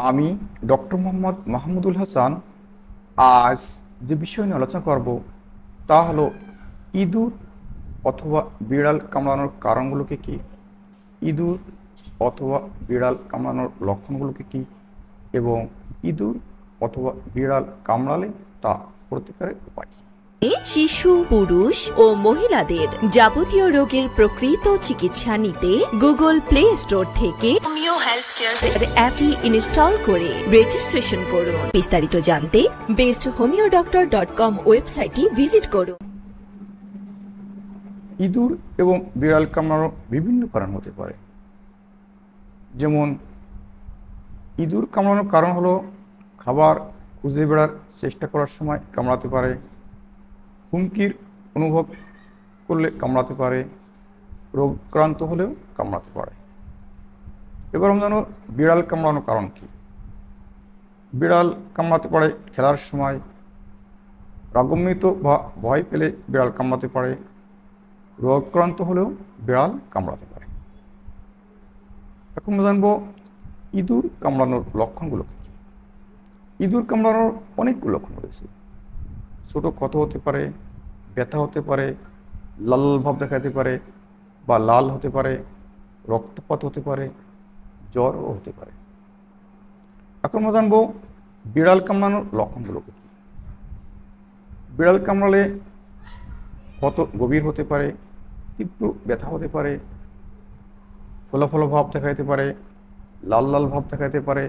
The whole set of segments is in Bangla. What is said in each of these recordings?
আমি ডক্টর মোহাম্মদ মাহমুদুল হাসান আজ যে বিষয় নিয়ে আলোচনা করব তা হলো ইঁদুর অথবা বিড়াল কামড়ানোর কারণগুলোকে কি, ইঁদুর অথবা বিড়াল কামড়ানোর লক্ষণগুলোকে কি, এবং ইঁদুর অথবা বিড়াল কামড়ালে তা প্রতিকারের উপায় কি। শিশু, পুরুষ ও মহিলাদের যাবতীয় রোগের প্রকৃত চিকিৎসা নিতে গুগল প্লে স্টোর থেকে হোমিও হেলথ কেয়ার অ্যাপটি ইনস্টল করে রেজিস্ট্রেশন করুন। বিস্তারিত জানতে besthomeodoctor.com ওয়েবসাইটটি ভিজিট করুন। ইঁদুর এবং বিড়াল কামড়ানোর বিভিন্ন কারণ হতে পারে। যেমন ইঁদুর কামড়ানোর কারণ হলো খাবার খুঁজে বেড়ার চেষ্টা করার সময় কামড়াতে পারে, হুমকির অনুভব করলে কামড়াতে পারে, রোগক্রান্ত হলেও কামড়াতে পারে। এবার আমরা জানো বিড়াল কামড়ানোর কারণ কি। বিড়াল কামড়াতে পারে খেলার সময়, রাগান্বিত বা ভয় পেলে বিড়াল কামড়াতে পারে, রোগক্রান্ত হলেও বিড়াল কামড়াতে পারে। এখন আমরা জানবো ইঁদুর কামড়ানোর লক্ষণগুলো কী কী। ইঁদুর কামড়ানোর অনেকগুলো লক্ষণ রয়েছে। ছোট ক্ষত হতে পারে, ব্যথা হতে পারে, লাল ভাব দেখাতে পারে বা লাল হতে পারে, রক্তপাত হতে পারে, জ্বরও হতে পারে। এখন আমরা জানবো বিড়াল কামড়ানোর লক্ষণগুলো কী। বিড়াল কামড়ালে ক্ষত গভীর হতে পারে, তীব্র ব্যথা হতে পারে, ফোলা ফোলা ভাব দেখাতে পারে, লাল লাল ভাব দেখাতে পারে,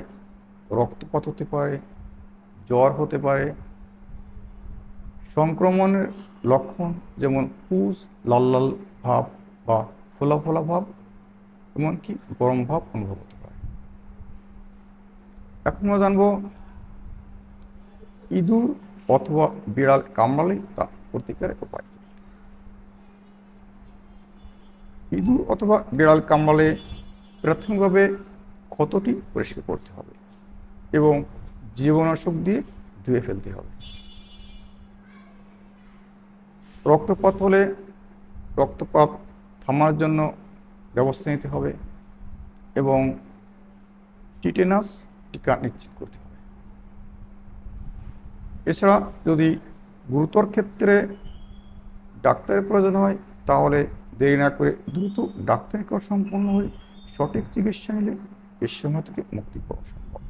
রক্তপাত হতে পারে, জ্বর হতে পারে। সংক্রমণের লক্ষণ যেমন পুজ, লাল লাল ভাব বা ফোলা ফোলা ভাব, এমনকি গরম ভাব অনুভব হতে পারে। এখন আমরা জানবো ইঁদুর অথবা বিড়াল কামড়ালে তা প্রতিকারের উপায়। ইঁদুর অথবা বিড়াল কামড়ালে প্রাথমিকভাবে ক্ষতটি পরিষ্কার করতে হবে এবং জীবাণুনাশক দিয়ে ধুয়ে ফেলতে হবে। রক্তপাত হলে রক্তপাত থামার জন্য ব্যবস্থা নিতে হবে এবং টিটেনাস টিকা নিশ্চিত করতে হবে। এছাড়া যদি গুরুতর ক্ষেত্রে ডাক্তারের প্রয়োজন হয় তাহলে দেরি না করে দ্রুত ডাক্তারি করা সম্পন্ন হয়ে সঠিক চিকিৎসা নিলে এর সময় থেকে মুক্তি পাওয়া সম্ভব।